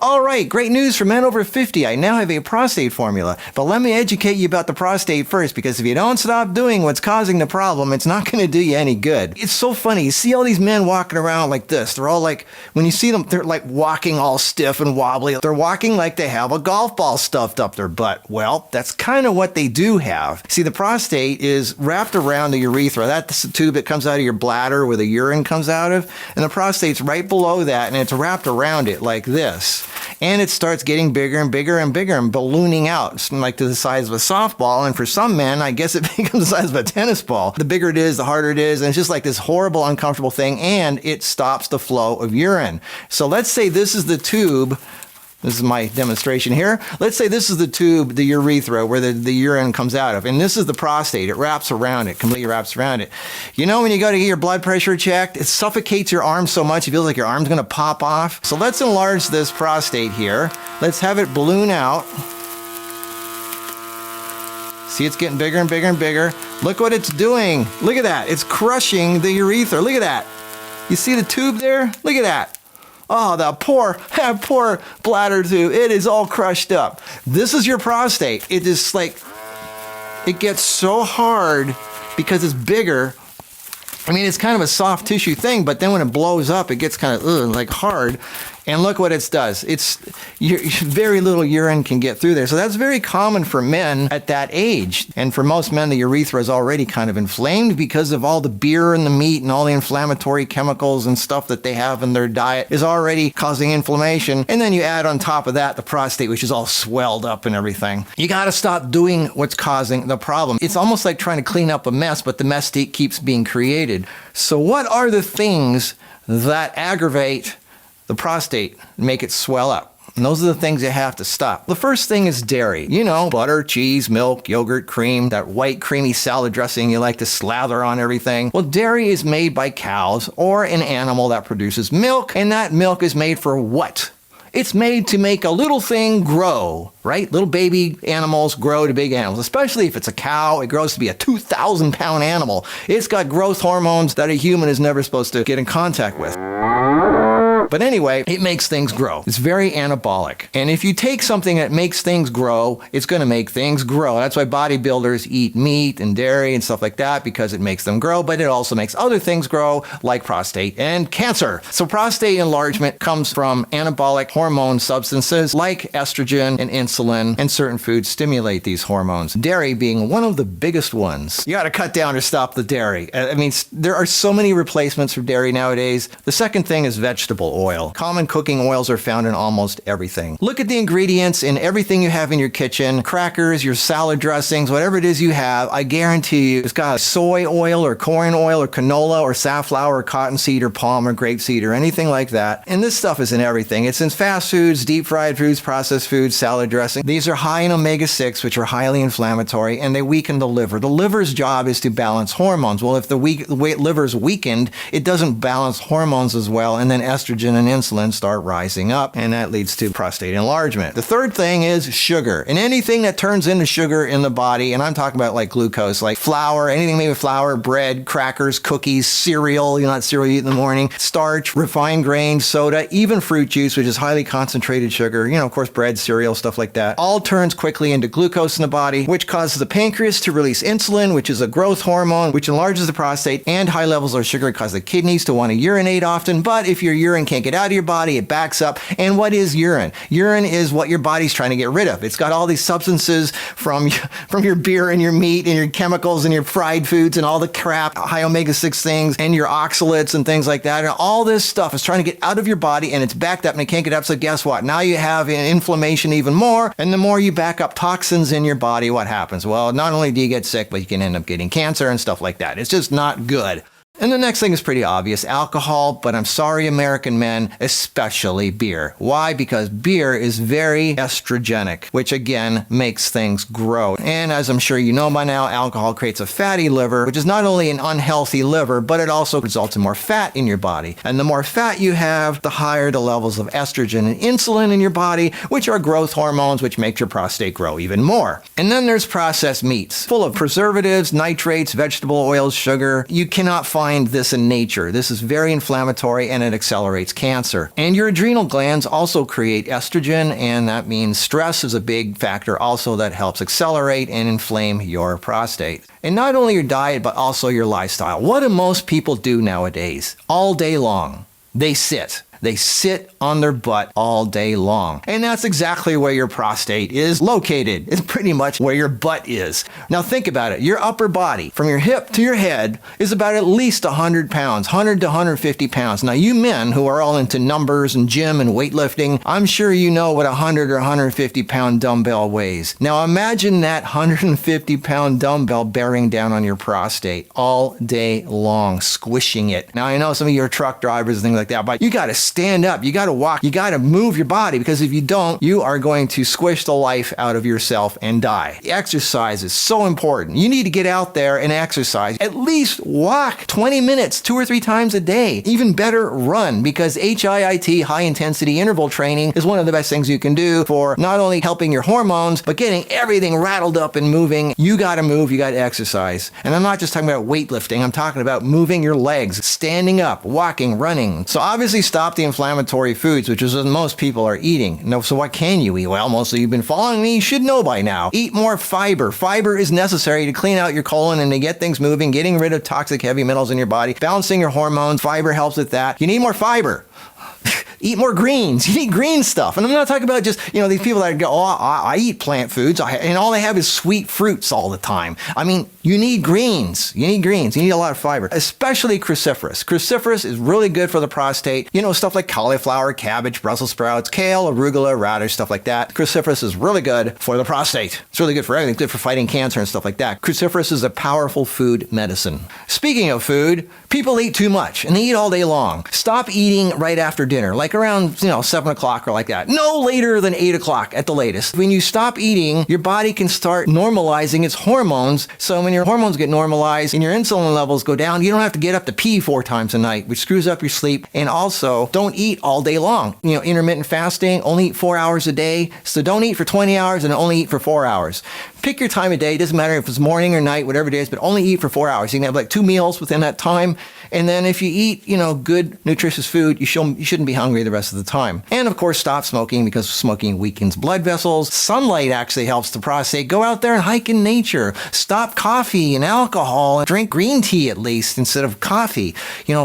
All right, great news for men over 50. I now have a prostate formula. But let me educate you about the prostate first, because if you don't stop doing what's causing the problem, it's not going to do you any good. It's so funny. You see all these men walking around like this. They're all like, when you see them, they're like walking all stiff and wobbly. They're walking like they have a golf ball stuffed up their butt. Well, that's kind of what they do have. See, the prostate is wrapped around the urethra. That's the tube that comes out of your bladder where the urine comes out of. And the prostate's right below that, and it's wrapped around it like this. And it starts getting bigger and bigger and bigger and ballooning out, it's like to the size of a softball. And for some men, I guess it becomes the size of a tennis ball. The bigger it is, the harder it is. And it's just like this horrible, uncomfortable thing. And it stops the flow of urine. So let's say this is the tube. This is my demonstration here. Let's say this is the tube, the urethra, where the urine comes out of. And this is the prostate. It wraps around it, completely wraps around it. You know when you go to get your blood pressure checked, it suffocates your arm so much, it feels like your arm's going to pop off. So let's enlarge this prostate here. Let's have it balloon out. See, it's getting bigger and bigger and bigger. Look what it's doing. Look at that. It's crushing the urethra. Look at that. You see the tube there? Look at that. Oh, that poor bladder tube. It is all crushed up. This is your prostate. It is like, it gets so hard because it's bigger. I mean, it's kind of a soft tissue thing, but then when it blows up, it gets kind of like hard. And look what it does. It's very little urine can get through there. So that's very common for men at that age. And for most men, the urethra is already kind of inflamed because of all the beer and the meat and all the inflammatory chemicals and stuff that they have in their diet is already causing inflammation. And then you add on top of that the prostate, which is all swelled up and everything. You got to stop doing what's causing the problem. It's almost like trying to clean up a mess, but the mess keeps being created. So what are the things that aggravate the prostate and make it swell up? And those are the things you have to stop. The first thing is dairy. You know, butter, cheese, milk, yogurt, cream, that white creamy salad dressing you like to slather on everything. Well, dairy is made by cows or an animal that produces milk, and that milk is made for what? It's made to make a little thing grow, right? Little baby animals grow to big animals, especially if it's a cow. It grows to be a 2,000-pound animal. It's got growth hormones that a human is never supposed to get in contact with. But anyway, it makes things grow. It's very anabolic. And if you take something that makes things grow, it's going to make things grow. That's why bodybuilders eat meat and dairy and stuff like that, because it makes them grow, but it also makes other things grow, like prostate and cancer. So prostate enlargement comes from anabolic hormone substances like estrogen and insulin, and certain foods stimulate these hormones. Dairy being one of the biggest ones. You got to cut down or stop the dairy. I mean, there are so many replacements for dairy nowadays. The second thing is vegetable oil. Common cooking oils are found in almost everything. Look at the ingredients in everything you have in your kitchen, crackers, your salad dressings, whatever it is you have. I guarantee you it's got soy oil or corn oil or canola or safflower or cottonseed or palm or grapeseed or anything like that. And this stuff is in everything. It's in fast foods, deep fried foods, processed foods, salad dressing. These are high in omega-6, which are highly inflammatory, and they weaken the liver. The liver's job is to balance hormones. Well, if the liver's weakened, it doesn't balance hormones as well, and then estrogen and insulin start rising up, and that leads to prostate enlargement. The third thing is sugar. And anything that turns into sugar in the body, and I'm talking about like glucose, like flour, anything made with flour, bread, crackers, cookies, cereal, not cereal you eat in the morning, starch, refined grains, soda, even fruit juice, which is highly concentrated sugar, of course, bread, cereal, stuff like that, all turns quickly into glucose in the body, which causes the pancreas to release insulin, which is a growth hormone, which enlarges the prostate, and high levels of sugar cause the kidneys to want to urinate often. But if your urine can't get out of your body, it backs up. And what is urine? Urine is what your body's trying to get rid of. It's got all these substances from your beer and your meat and your chemicals and your fried foods and all the crap, high omega-6 things, and your oxalates and things like that. And all this stuff is trying to get out of your body, and it's backed up and it can't get up. So guess what? Now you have inflammation even more. And the more you back up toxins in your body, what happens? Well, not only do you get sick, but you can end up getting cancer and stuff like that. It's just not good. And the next thing is pretty obvious, alcohol, but I'm sorry, American men, especially beer. Why? Because beer is very estrogenic, which again makes things grow. And as I'm sure you know by now, alcohol creates a fatty liver, which is not only an unhealthy liver, but it also results in more fat in your body. And the more fat you have, the higher the levels of estrogen and insulin in your body, which are growth hormones, which make your prostate grow even more. And then there's processed meats, full of preservatives, nitrates, vegetable oils, sugar. You cannot find find this in nature. This is very inflammatory and it accelerates cancer. And your adrenal glands also create estrogen, and that means stress is a big factor also that helps accelerate and inflame your prostate. And not only your diet, but also your lifestyle. What do most people do nowadays? All day long, they sit. They sit on their butt all day long. And that's exactly where your prostate is located. It's pretty much where your butt is. Now think about it. Your upper body, from your hip to your head, is about at least 100 pounds, 100 to 150 pounds. Now you men who are all into numbers and gym and weightlifting, I'm sure you know what a 100 or 150 pound dumbbell weighs. Now imagine that 150 pound dumbbell bearing down on your prostate all day long, squishing it. Now I know some of you are truck drivers and things like that, but you got to stand up, you got to walk, you got to move your body, because if you don't, you are going to squish the life out of yourself and die. Exercise is so important. You need to get out there and exercise. At least walk 20 minutes, 2 or 3 times a day. Even better, run, because HIIT, high intensity interval training, is one of the best things you can do for not only helping your hormones, but getting everything rattled up and moving. You got to move, you got to exercise. And I'm not just talking about weightlifting, I'm talking about moving your legs, standing up, walking, running. So obviously stop the inflammatory foods, which is what most people are eating. No, so what can you eat? Well, most of you have been following me, you should know by now. Eat more fiber. Fiber is necessary to clean out your colon and to get things moving, getting rid of toxic heavy metals in your body, balancing your hormones. Fiber helps with that. You need more fiber. Eat more greens. You need green stuff. And I'm not talking about just, these people that go, oh, I eat plant foods, and all they have is sweet fruits all the time. I mean, you need greens. You need greens. You need a lot of fiber, especially cruciferous. Cruciferous is really good for the prostate. Stuff like cauliflower, cabbage, Brussels sprouts, kale, arugula, radish, stuff like that. Cruciferous is really good for the prostate. It's really good for everything. It's good for fighting cancer and stuff like that. Cruciferous is a powerful food medicine. Speaking of food, people eat too much, and they eat all day long. Stop eating right after dinner, like around 7 o'clock or like that. No later than 8 o'clock at the latest. When you stop eating, your body can start normalizing its hormones. So when your hormones get normalized and your insulin levels go down, you don't have to get up to pee 4 times a night, which screws up your sleep. And also, don't eat all day long. Intermittent fasting, only eat 4 hours a day. So don't eat for 20 hours and only eat for 4 hours. Pick your time of day. It doesn't matter if it's morning or night, whatever it is, but only eat for 4 hours. You can have like 2 meals within that time. And then if you eat, good, nutritious food, you shouldn't be hungry the rest of the time. And of course, stop smoking, because smoking weakens blood vessels. Sunlight actually helps the prostate. Go out there and hike in nature. Stop coffee and alcohol and drink green tea at least instead of coffee.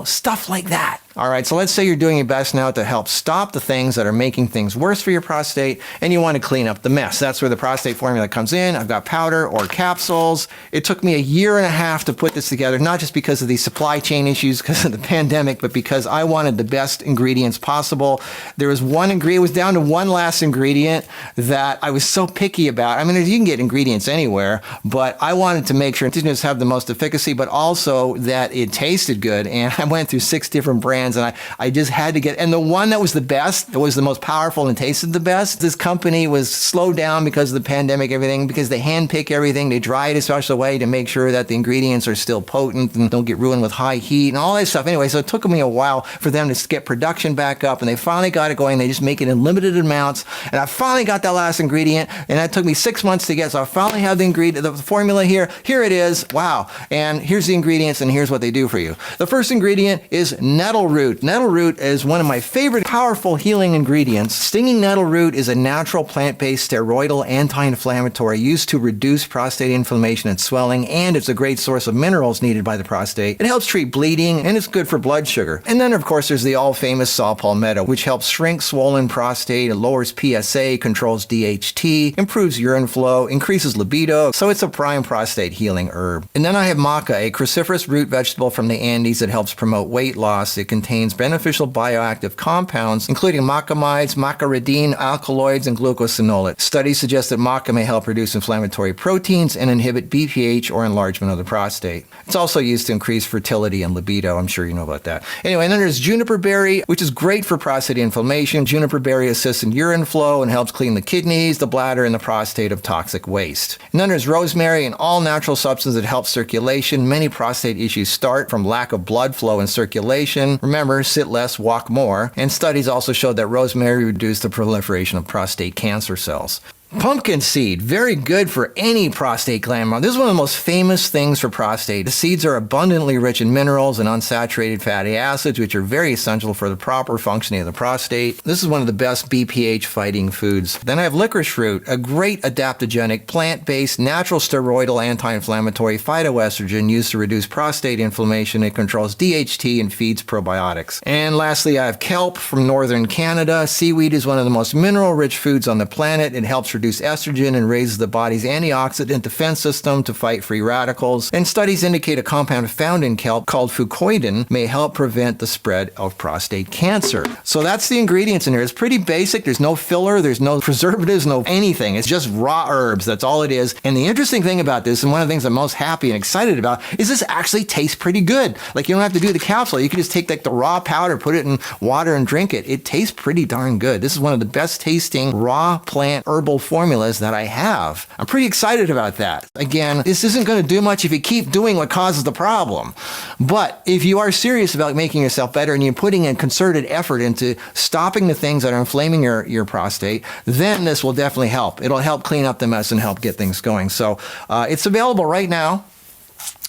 Stuff like that. All right, so let's say you're doing your best now to help stop the things that are making things worse for your prostate, and you want to clean up the mess. That's where the prostate formula comes in. I've got powder or capsules. It took me a year and a half to put this together, not just because of the supply chain issues, because of the pandemic, but because I wanted the best ingredients possible. There was one ingredient, it was down to one last ingredient that I was so picky about. I mean, you can get ingredients anywhere, but I wanted to make sure it didn't just have the most efficacy, but also that it tasted good. And I went through 6 different brands, and I just had to get, and the one that was the best, that was the most powerful and tasted the best, this company was slowed down because of the pandemic, everything, because they handpick everything, they dry it a special way to make sure that the ingredients are still potent and don't get ruined with high heat and all that stuff. Anyway, so it took me a while for them to get production back up, and they finally got it going. They just make it in limited amounts, and I finally got that last ingredient, and that took me 6 months to get, so I finally have the ingredient, the formula here. Here it is. Wow. And here's the ingredients, and here's what they do for you. The first ingredient is nettle root. Nettle root is one of my favorite powerful healing ingredients. Stinging nettle root is a natural plant-based steroidal anti-inflammatory used to reduce prostate inflammation and swelling, and it's a great source of minerals needed by the prostate. It helps treat bleeding, and it's good for blood sugar. And then, of course, there's the all-famous saw palmetto, which helps shrink swollen prostate, it lowers PSA, controls DHT, improves urine flow, increases libido, so it's a prime prostate healing herb. And then I have maca, a cruciferous root vegetable from the Andes that helps promote weight loss. It contains beneficial bioactive compounds, including macamides, macaridine, alkaloids, and glucosinolates. Studies suggest that maca may help reduce inflammatory proteins and inhibit BPH or enlargement of the prostate. It's also used to increase fertility and libido. I'm sure you know about that. Anyway, and then there's juniper berry, which is great for prostate inflammation. Juniper berry assists in urine flow and helps clean the kidneys, the bladder, and the prostate of toxic waste. And then there's rosemary, an all-natural substance that helps circulation. Many prostate issues start from lack of blood flow and circulation. Remember, sit less, walk more. And studies also showed that rosemary reduced the proliferation of prostate cancer cells. Pumpkin seed, very good for any prostate gland. This is one of the most famous things for prostate. The seeds are abundantly rich in minerals and unsaturated fatty acids, which are very essential for the proper functioning of the prostate. This is one of the best BPH fighting foods. Then I have licorice root, a great adaptogenic, plant-based, natural steroidal anti-inflammatory phytoestrogen used to reduce prostate inflammation. It controls DHT and feeds probiotics. And lastly, I have kelp from northern Canada. Seaweed is one of the most mineral-rich foods on the planet. It helps reduce estrogen and raises the body's antioxidant defense system to fight free radicals. And studies indicate a compound found in kelp called fucoidan may help prevent the spread of prostate cancer. So that's the ingredients in here. It's pretty basic. There's no filler. There's no preservatives, no anything. It's just raw herbs. That's all it is. And the interesting thing about this, and one of the things I'm most happy and excited about, is this actually tastes pretty good. Like, you don't have to do the capsule. You can just take like the raw powder, put it in water and drink it. It tastes pretty darn good. This is one of the best tasting raw plant herbal formulas that I have. I'm pretty excited about that. Again, this isn't going to do much if you keep doing what causes the problem. But if you are serious about making yourself better and you're putting a concerted effort into stopping the things that are inflaming your prostate, then this will definitely help. It'll help clean up the mess and help get things going. So it's available right now.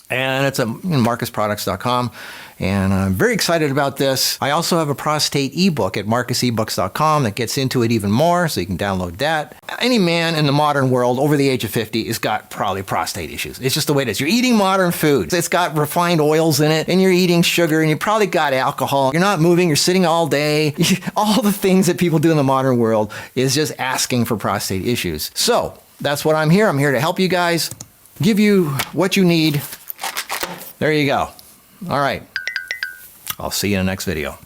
And it's at marcusproducts.com. And I'm very excited about this. I also have a prostate ebook at marcusebooks.com that gets into it even more, so you can download that. Any man in the modern world over the age of 50 has got probably prostate issues. It's just the way it is. You're eating modern food. It's got refined oils in it, and you're eating sugar, and you probably got alcohol. You're not moving. You're sitting all day. All the things that people do in the modern world is just asking for prostate issues. So that's what I'm here. I'm here to help you guys, give you what you need. There you go. All right. I'll see you in the next video.